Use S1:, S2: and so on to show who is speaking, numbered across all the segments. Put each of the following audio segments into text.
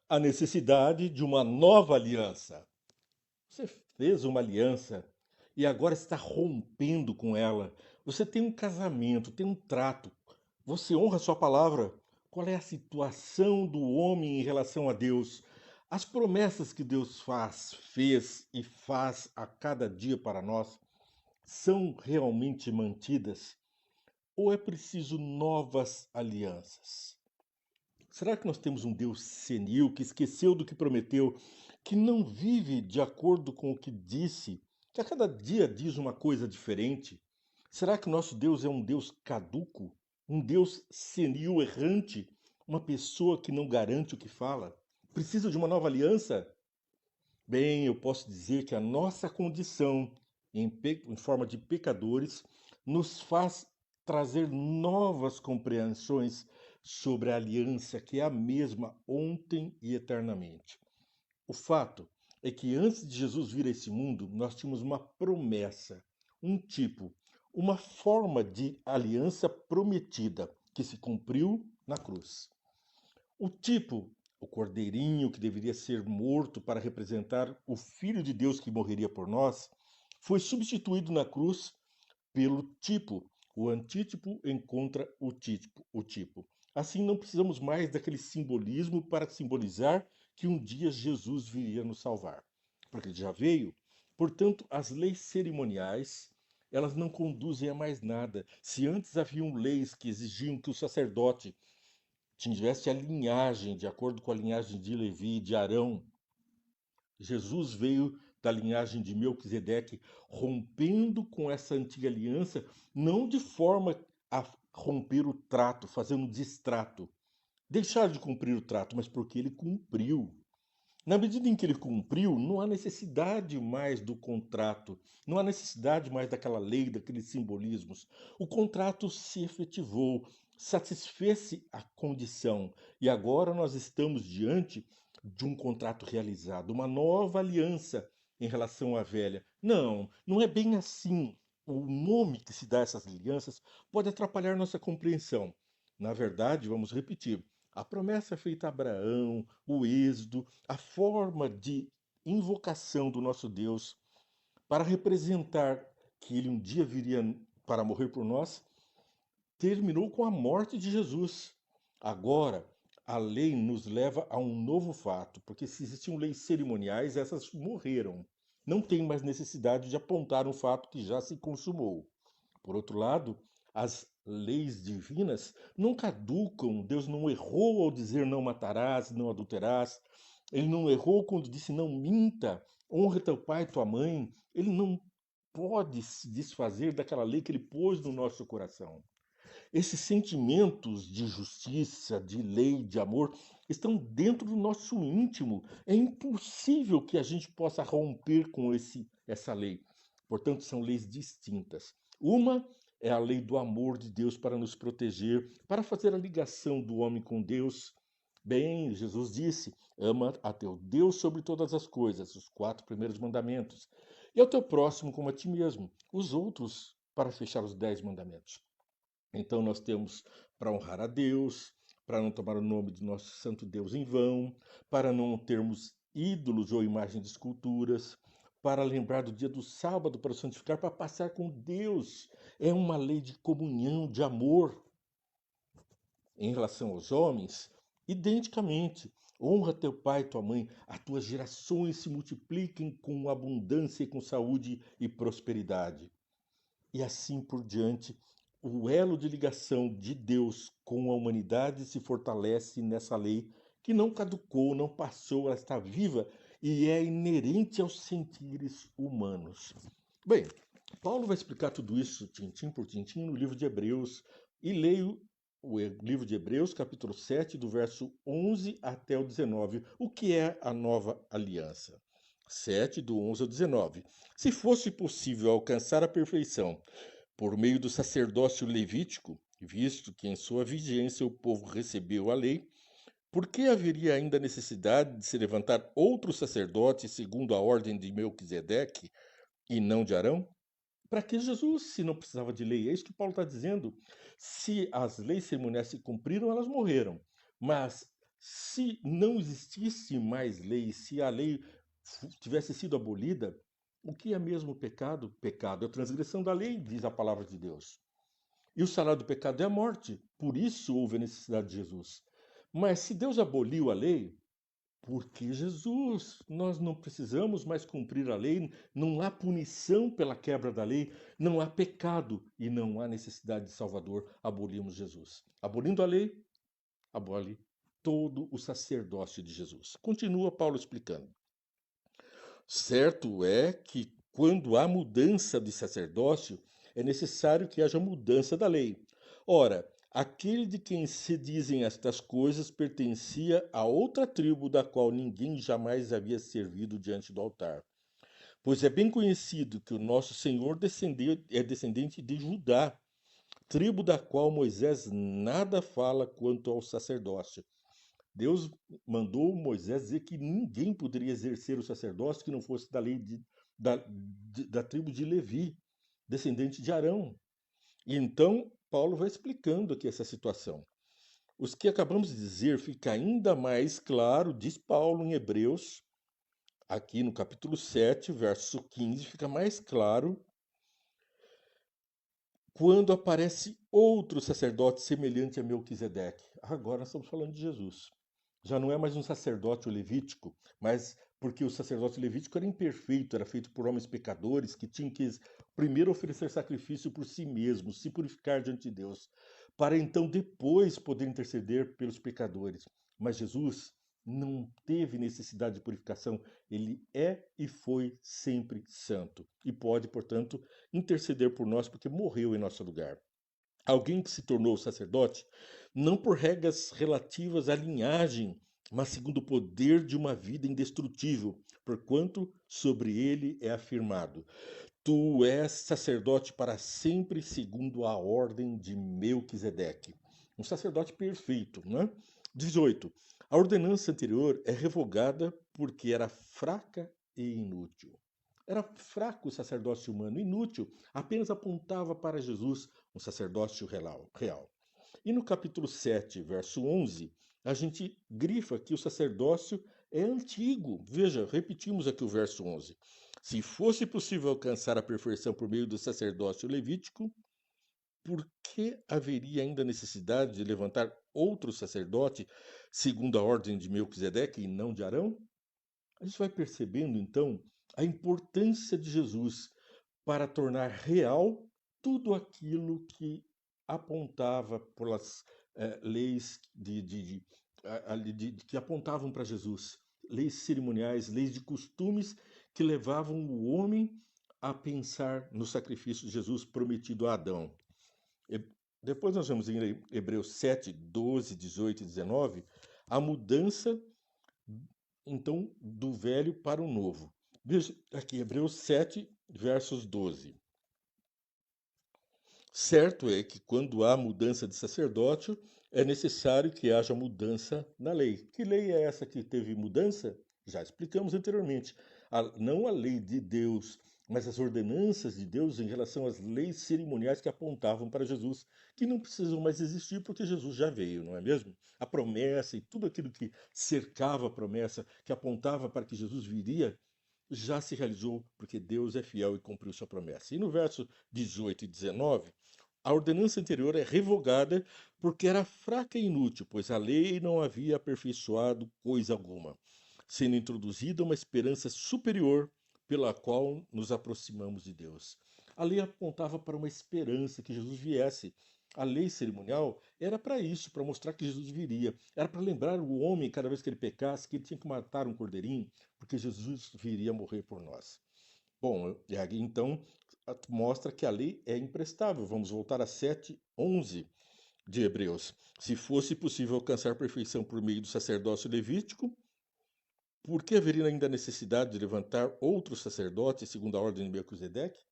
S1: A necessidade de uma nova aliança. Você fez uma aliança e agora está rompendo com ela. Você tem um casamento, tem um trato. Você honra a sua palavra. Qual é a situação do homem em relação a Deus? As promessas que Deus faz, fez e faz a cada dia para nós são realmente mantidas? Ou é preciso novas alianças? Será que nós temos um Deus senil que esqueceu do que prometeu, que não vive de acordo com o que disse, que a cada dia diz uma coisa diferente? Será que o nosso Deus é um Deus caduco, um Deus senil, errante, uma pessoa que não garante o que fala? Precisa de uma nova aliança? Bem, eu posso dizer que a nossa condição em forma de pecadores nos faz trazer novas compreensões sobre a aliança que é a mesma ontem e eternamente. O fato é que antes de Jesus vir a esse mundo, nós tínhamos uma promessa, um tipo, uma forma de aliança prometida que se cumpriu na cruz. O tipo, o cordeirinho que deveria ser morto para representar o Filho de Deus que morreria por nós, foi substituído na cruz pelo tipo. O antítipo encontra o tipo. Assim, não precisamos mais daquele simbolismo para simbolizar que um dia Jesus viria nos salvar, porque ele já veio. Portanto, as leis cerimoniais, elas não conduzem a mais nada. Se antes haviam leis que exigiam que o sacerdote tivesse a linhagem, de acordo com a linhagem de Levi e de Arão, Jesus veio da linhagem de Melquisedeque, rompendo com essa antiga aliança, não de forma a romper o trato, fazendo distrato, deixar de cumprir o trato, mas porque ele cumpriu. Na medida em que ele cumpriu, não há necessidade mais do contrato, não há necessidade mais daquela lei, daqueles simbolismos. O contrato se efetivou, satisfez-se a condição, e agora nós estamos diante de um contrato realizado, uma nova aliança em relação à velha. Não, não é bem assim. O nome que se dá a essas alianças pode atrapalhar nossa compreensão. Na verdade, vamos repetir, a promessa feita a Abraão, o êxodo, a forma de invocação do nosso Deus para representar que ele um dia viria para morrer por nós, terminou com a morte de Jesus. Agora, a lei nos leva a um novo fato, porque se existiam leis cerimoniais, essas morreram. Não tem mais necessidade de apontar um fato que já se consumou. Por outro lado, as leis divinas não caducam. Deus não errou ao dizer não matarás, não adulterás. Ele não errou quando disse não minta, honra teu pai e tua mãe. Ele não pode se desfazer daquela lei que ele pôs no nosso coração. Esses sentimentos de justiça, de lei, de amor, estão dentro do nosso íntimo. É impossível que a gente possa romper com essa lei. Portanto, são leis distintas. Uma é a lei do amor de Deus para nos proteger, para fazer a ligação do homem com Deus. Bem, Jesus disse: ama a teu Deus sobre todas as coisas, os 4 primeiros mandamentos, e ao teu próximo como a ti mesmo, os outros para fechar os 10 mandamentos. Então nós temos para honrar a Deus, para não tomar o nome de nosso santo Deus em vão, para não termos ídolos ou imagens de esculturas, para lembrar do dia do sábado, para santificar, para passar com Deus. É uma lei de comunhão, de amor. Em relação aos homens, identicamente, honra teu pai e tua mãe, as tuas gerações se multipliquem com abundância e com saúde e prosperidade. E assim por diante, o elo de ligação de Deus com a humanidade se fortalece nessa lei que não caducou, não passou, ela está viva e é inerente aos sentires humanos. Bem, Paulo vai explicar tudo isso, tintim por tintim, no livro de Hebreus, e leio o livro de Hebreus, capítulo 7, do verso 11 até o 19. O que é a nova aliança? 7, do 11 ao 19. Se fosse possível alcançar a perfeição por meio do sacerdócio levítico, visto que em sua vigência o povo recebeu a lei, por que haveria ainda necessidade de se levantar outro sacerdote segundo a ordem de Melquisedeque e não de Arão? Para que Jesus, se não precisava de lei? É isso que Paulo está dizendo. Se as leis cerimoniais se cumpriram, elas morreram. Mas Se não existisse mais lei, se a lei tivesse sido abolida, o que é mesmo pecado? Pecado é a transgressão da lei, diz a palavra de Deus. E o salário do pecado é a morte. Por isso houve a necessidade de Jesus. Mas se Deus aboliu a lei, por que Jesus? Nós não precisamos mais cumprir a lei, não há punição pela quebra da lei, não há pecado e não há necessidade de Salvador. Abolimos Jesus. Abolindo a lei, abole todo o sacerdócio de Jesus. Continua Paulo explicando. Certo é que quando há mudança de sacerdócio, é necessário que haja mudança da lei. Ora, aquele de quem se dizem estas coisas pertencia a outra tribo da qual ninguém jamais havia servido diante do altar. Pois é bem conhecido que o nosso Senhor é descendente de Judá, tribo da qual Moisés nada fala quanto ao sacerdócio. Deus mandou Moisés dizer que ninguém poderia exercer o sacerdócio que não fosse da lei da tribo de Levi, descendente de Arão. E então Paulo vai explicando aqui essa situação. Os que acabamos de dizer fica ainda mais claro, diz Paulo em Hebreus, aqui no capítulo 7, verso 15, fica mais claro quando aparece outro sacerdote semelhante a Melquisedeque. Agora nós estamos falando de Jesus. Já não é mais um sacerdote levítico, mas porque o sacerdote levítico era imperfeito, era feito por homens pecadores que tinham que primeiro oferecer sacrifício por si mesmos, se purificar diante de Deus, para então depois poder interceder pelos pecadores. Mas Jesus não teve necessidade de purificação, ele é e foi sempre santo e pode, portanto, interceder por nós porque morreu em nosso lugar. Alguém que se tornou sacerdote, não por regras relativas à linhagem, mas segundo o poder de uma vida indestrutível, porquanto sobre ele é afirmado: Tu és sacerdote para sempre, segundo a ordem de Melquisedeque. Um sacerdote perfeito, né? 18. A ordenança anterior é revogada porque era fraca e inútil. Era fraco o sacerdócio humano, inútil, apenas apontava para Jesus, um sacerdócio real. E no capítulo 7, verso 11, a gente grifa que o sacerdócio é antigo. Veja, repetimos aqui o verso 11. Se fosse possível alcançar a perfeição por meio do sacerdócio levítico, por que haveria ainda necessidade de levantar outro sacerdote, segundo a ordem de Melquisedeque e não de Arão? A gente vai percebendo, então, a importância de Jesus para tornar real tudo aquilo que apontava pelas leis que apontavam para Jesus. Leis cerimoniais, leis de costumes que levavam o homem a pensar no sacrifício de Jesus prometido a Adão. Depois nós vamos em Hebreus 7, 12, 18 e 19, a mudança então do velho para o novo. Veja aqui, Hebreus 7, versos 12. Certo é que quando há mudança de sacerdócio, é necessário que haja mudança na lei. Que lei é essa que teve mudança? Já explicamos anteriormente. Não a lei de Deus, mas as ordenanças de Deus em relação às leis cerimoniais que apontavam para Jesus, que não precisam mais existir porque Jesus já veio, não é mesmo? A promessa e tudo aquilo que cercava a promessa, que apontava para que Jesus viria, já se realizou porque Deus é fiel e cumpriu sua promessa. E no verso 18 e 19, a ordenança anterior é revogada porque era fraca e inútil, pois a lei não havia aperfeiçoado coisa alguma, sendo introduzida uma esperança superior pela qual nos aproximamos de Deus. A lei apontava para uma esperança que Jesus viesse. A lei cerimonial era para isso, para mostrar que Jesus viria. Era para lembrar o homem, cada vez que ele pecasse, que ele tinha que matar um cordeirinho, porque Jesus viria morrer por nós. Bom, e aqui então mostra que a lei é imprestável. Vamos voltar a 7:11 de Hebreus. Se fosse possível alcançar perfeição por meio do sacerdócio levítico, por que haveria ainda necessidade de levantar outro sacerdote segundo a ordem de Melquisedeque?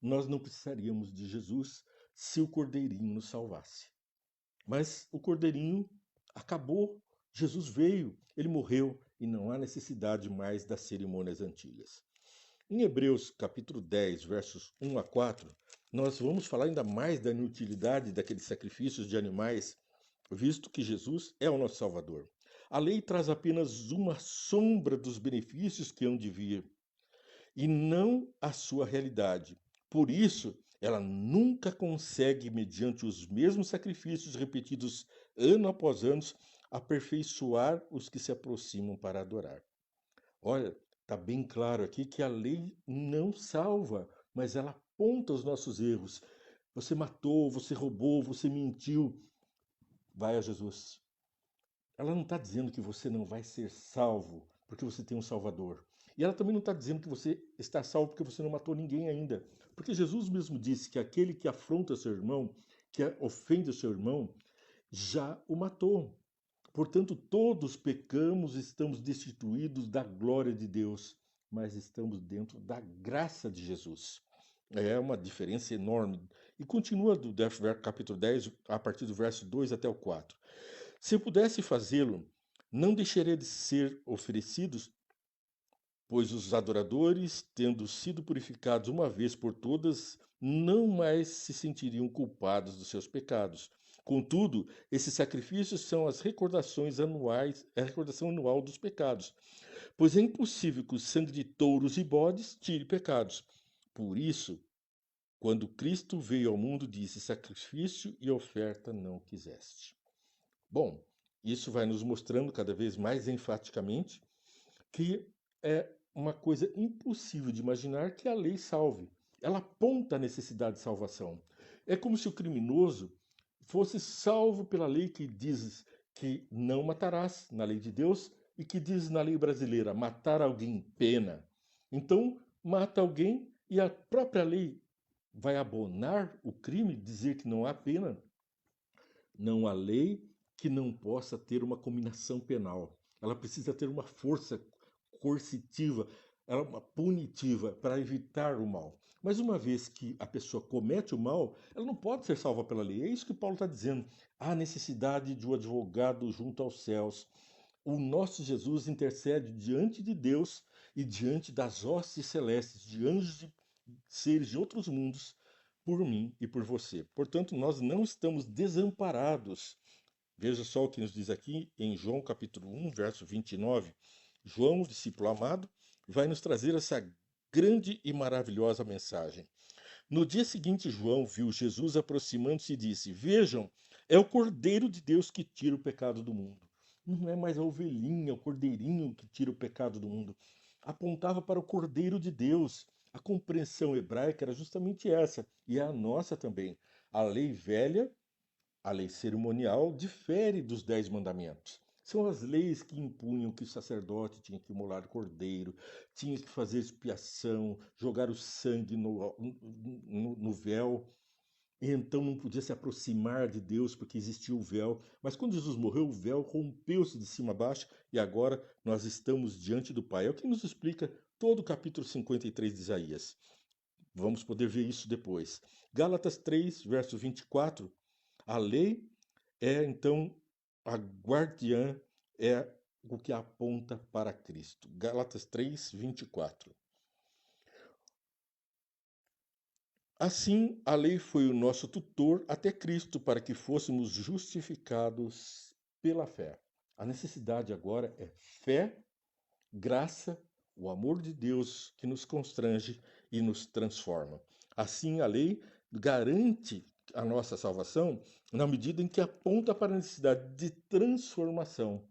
S1: Nós não precisaríamos de Jesus se o cordeirinho nos salvasse. Mas o cordeirinho acabou, Jesus veio, ele morreu e não há necessidade mais das cerimônias antigas. Em Hebreus capítulo 10, versos 1 a 4, nós vamos falar ainda mais da inutilidade daqueles sacrifícios de animais, visto que Jesus é o nosso Salvador. A lei traz apenas uma sombra dos benefícios que hão de vir, e não a sua realidade. Por isso, ela nunca consegue, mediante os mesmos sacrifícios repetidos ano após ano, aperfeiçoar os que se aproximam para adorar. Olha, está bem claro aqui que a lei não salva, mas ela aponta os nossos erros. Você matou, você roubou, você mentiu. Vai a Jesus. Ela não está dizendo que você não vai ser salvo porque você tem um Salvador. E ela também não está dizendo que você está salvo porque você não matou ninguém ainda. Porque Jesus mesmo disse que aquele que afronta seu irmão, que ofende o seu irmão, já o matou. Portanto, todos pecamos, estamos destituídos da glória de Deus, mas estamos dentro da graça de Jesus. É uma diferença enorme. E continua do capítulo 10, a partir do verso 2 até o 4. Se eu pudesse fazê-lo, não deixaria de ser oferecidos, pois os adoradores, tendo sido purificados uma vez por todas, não mais se sentiriam culpados dos seus pecados. Contudo, esses sacrifícios são as recordações anuais, a recordação anual dos pecados, pois é impossível que o sangue de touros e bodes tire pecados. Por isso, quando Cristo veio ao mundo, disse: sacrifício e oferta não quiseste. Bom, isso vai nos mostrando cada vez mais enfaticamente que é uma coisa impossível de imaginar que a lei salve. Ela aponta a necessidade de salvação. É como se o criminoso fosse salvo pela lei que diz que não matarás, na lei de Deus, e que diz na lei brasileira, matar alguém pena. Então, mata alguém e a própria lei vai abonar o crime, dizer que não há pena? Não há lei que não possa ter uma combinação penal. Ela precisa ter uma força coercitiva, uma punitiva para evitar o mal. Mas uma vez que a pessoa comete o mal, ela não pode ser salva pela lei. É isso que Paulo está dizendo. Há necessidade de um advogado junto aos céus. O nosso Jesus intercede diante de Deus e diante das hostes celestes, de anjos e seres de outros mundos, por mim e por você. Portanto, nós não estamos desamparados. Veja só o que nos diz aqui em João capítulo 1, verso 29. João, discípulo amado, vai nos trazer essa grande e maravilhosa mensagem. No dia seguinte, João viu Jesus aproximando-se e disse: vejam, é o Cordeiro de Deus que tira o pecado do mundo. Não é mais a ovelhinha, o cordeirinho que tira o pecado do mundo. Apontava para o Cordeiro de Deus. A compreensão hebraica era justamente essa, e é a nossa também. A lei velha, a lei cerimonial, difere dos 10 mandamentos. São as leis que impunham que o sacerdote tinha que imolar o cordeiro, tinha que fazer expiação, jogar o sangue no véu, e então não podia se aproximar de Deus porque existia o véu. Mas quando Jesus morreu, o véu rompeu-se de cima a baixo e agora nós estamos diante do Pai. É o que nos explica todo o capítulo 53 de Isaías. Vamos poder ver isso depois. Gálatas 3, verso 24. A lei é, então, a guardiã, é o que aponta para Cristo. Gálatas 3, 24. Assim, a lei foi o nosso tutor até Cristo, para que fôssemos justificados pela fé. A necessidade agora é fé, graça, o amor de Deus que nos constrange e nos transforma. Assim, a lei garante a nossa salvação na medida em que aponta para a necessidade de transformação.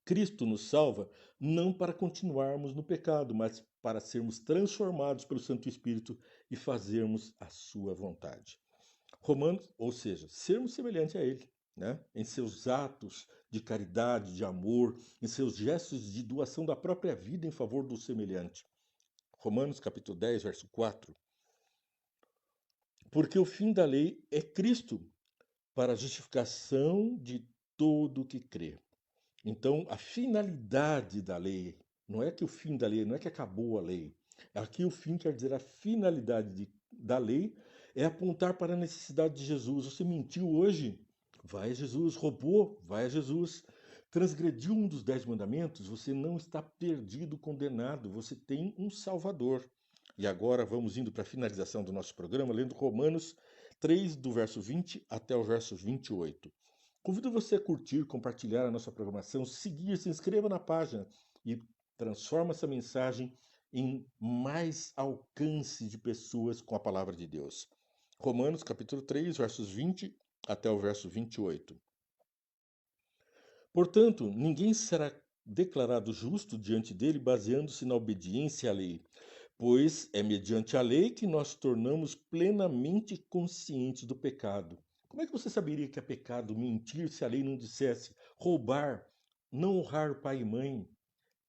S1: Cristo nos salva não para continuarmos no pecado, mas para sermos transformados pelo Santo Espírito e fazermos a sua vontade. Romanos, ou seja, sermos semelhantes a Ele, né? Em seus atos de caridade, de amor, em seus gestos de doação da própria vida em favor do semelhante. Romanos capítulo 10, verso 4. Porque o fim da lei é Cristo, para a justificação de todo o que crê. Então, a finalidade da lei, não é que o fim da lei, não é que acabou a lei. Aqui o fim quer dizer a finalidade da lei é apontar para a necessidade de Jesus. Você mentiu hoje? Vai a Jesus. Roubou? Vai a Jesus. Transgrediu um dos 10 mandamentos? Você não está perdido, condenado. Você tem um Salvador. E agora vamos indo para a finalização do nosso programa, lendo Romanos 3, do verso 20 até o verso 28. Convido você a curtir, compartilhar a nossa programação, seguir, se inscreva na página e transforma essa mensagem em mais alcance de pessoas com a palavra de Deus. Romanos capítulo 3, versos 20 até o verso 28. Portanto, ninguém será declarado justo diante dele baseando-se na obediência à lei, pois é mediante a lei que nós tornamos plenamente conscientes do pecado. Como é que você saberia que é pecado mentir se a lei não dissesse roubar, não honrar pai e mãe?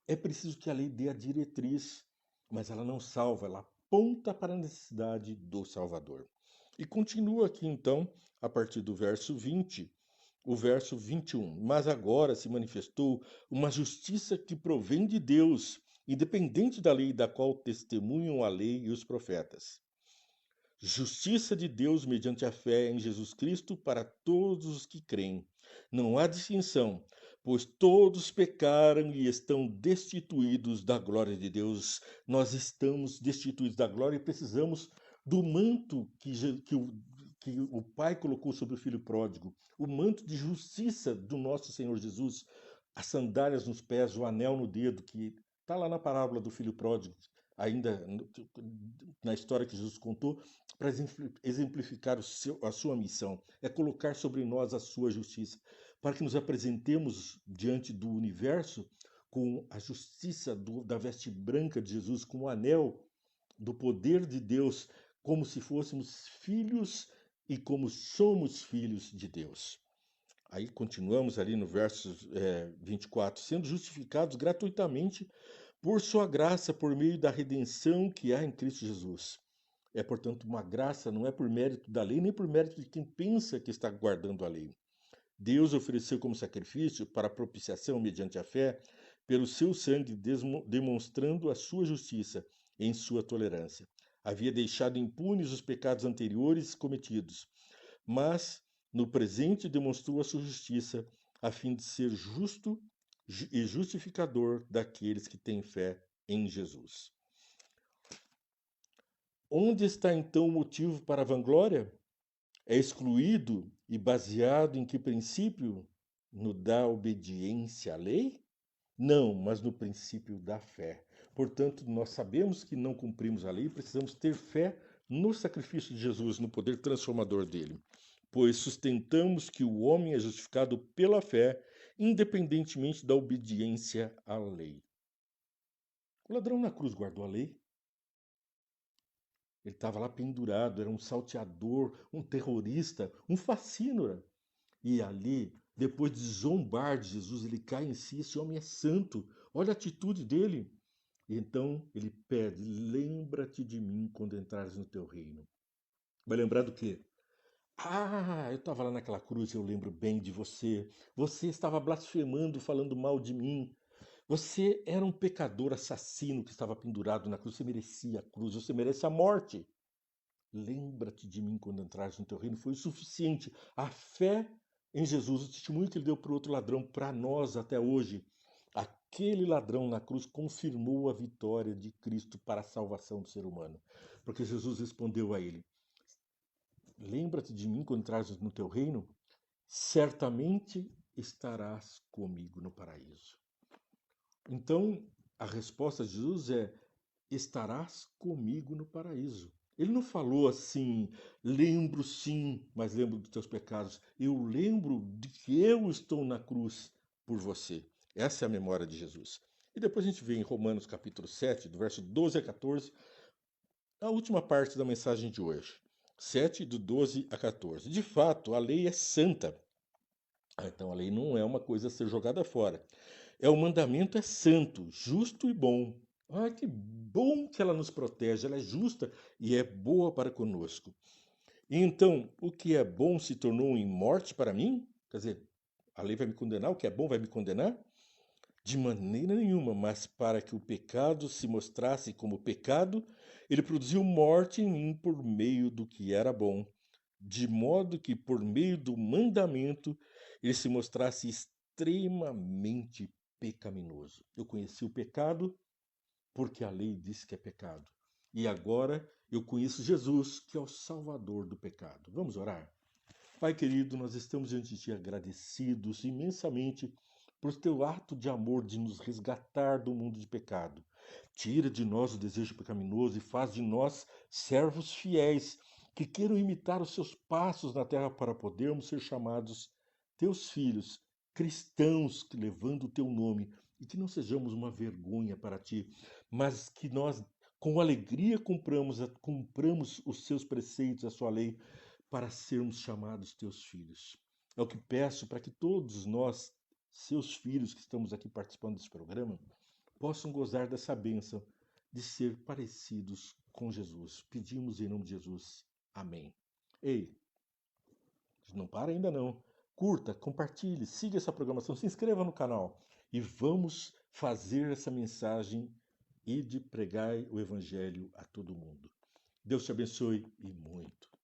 S1: É preciso que a lei dê a diretriz, mas ela não salva, ela aponta para a necessidade do Salvador. E continua aqui então, a partir do verso 20, o verso 21. Mas agora se manifestou uma justiça que provém de Deus, independente da lei da qual testemunham a lei e os profetas. Justiça de Deus mediante a fé em Jesus Cristo para todos os que creem. Não há distinção, pois todos pecaram e estão destituídos da glória de Deus. Nós estamos destituídos da glória e precisamos do manto que o Pai colocou sobre o Filho pródigo, o manto de justiça do nosso Senhor Jesus, as sandálias nos pés, o anel no dedo, que está lá na parábola do Filho pródigo, ainda na história que Jesus contou, para exemplificar a sua missão, é colocar sobre nós a sua justiça, para que nos apresentemos diante do universo com a justiça da veste branca de Jesus, com o anel do poder de Deus, como se fôssemos filhos e como somos filhos de Deus. Aí continuamos ali no verso 24, sendo justificados gratuitamente por sua graça, por meio da redenção que há em Cristo Jesus. É, portanto, uma graça, não é por mérito da lei, nem por mérito de quem pensa que está guardando a lei. Deus ofereceu como sacrifício para propiciação mediante a fé, pelo seu sangue, demonstrando a sua justiça em sua tolerância. Havia deixado impunes os pecados anteriores cometidos, mas no presente demonstrou a sua justiça, a fim de ser justo e justificador daqueles que têm fé em Jesus. Onde está então o motivo para a vanglória? É excluído e baseado em que princípio? No da obediência à lei? Não, mas no princípio da fé. Portanto, nós sabemos que não cumprimos a lei e precisamos ter fé no sacrifício de Jesus, no poder transformador dele. Pois sustentamos que o homem é justificado pela fé, independentemente da obediência à lei. O ladrão na cruz guardou a lei? Ele estava lá pendurado, era um salteador, um terrorista, um facínora. E ali, depois de zombar de Jesus, ele cai em si, esse homem é santo, olha a atitude dele. E então ele pede, lembra-te de mim quando entrares no teu reino. Vai lembrar do quê? Ah, eu estava lá naquela cruz e eu lembro bem de você. Você estava blasfemando, falando mal de mim. Você era um pecador assassino que estava pendurado na cruz. Você merecia a cruz, você merece a morte. Lembra-te de mim quando entrares no teu reino. Foi o suficiente. A fé em Jesus, o testemunho que ele deu para o outro ladrão, para nós até hoje. Aquele ladrão na cruz confirmou a vitória de Cristo para a salvação do ser humano. Porque Jesus respondeu a ele: lembra-te de mim quando entrares no teu reino? Certamente estarás comigo no paraíso. Então, a resposta de Jesus é: estarás comigo no paraíso. Ele não falou assim, lembro sim, mas lembro dos teus pecados. Eu lembro de que eu estou na cruz por você. Essa é a memória de Jesus. E depois a gente vê em Romanos capítulo 7, do verso 12 a 14, a última parte da mensagem de hoje. 7, do 12 a 14. De fato, a lei é santa. Então a lei não é uma coisa a ser jogada fora. O mandamento é santo, justo e bom. Ah, que bom que ela nos protege, ela é justa e é boa para conosco. E então, o que é bom se tornou em morte para mim? Quer dizer, a lei vai me condenar, o que é bom vai me condenar? De maneira nenhuma, mas para que o pecado se mostrasse como pecado, ele produziu morte em mim por meio do que era bom, de modo que por meio do mandamento ele se mostrasse extremamente pecaminoso. Eu conheci o pecado porque a lei diz que é pecado. E agora eu conheço Jesus, que é o Salvador do pecado. Vamos orar? Pai querido, nós estamos diante de Ti agradecidos imensamente por teu ato de amor de nos resgatar do mundo de pecado. Tira de nós o desejo pecaminoso e faz de nós servos fiéis que queiram imitar os seus passos na terra para podermos ser chamados teus filhos, cristãos que levando o teu nome e que não sejamos uma vergonha para ti, mas que nós com alegria cumpramos os seus preceitos, a sua lei, para sermos chamados teus filhos. É o que peço para que todos nós, seus filhos que estamos aqui participando desse programa, possam gozar dessa bênção de ser parecidos com Jesus. Pedimos em nome de Jesus. Amém. Ei, não para ainda não. Curta, compartilhe, siga essa programação, se inscreva no canal e vamos fazer essa mensagem e de pregar o evangelho a todo mundo. Deus te abençoe e muito.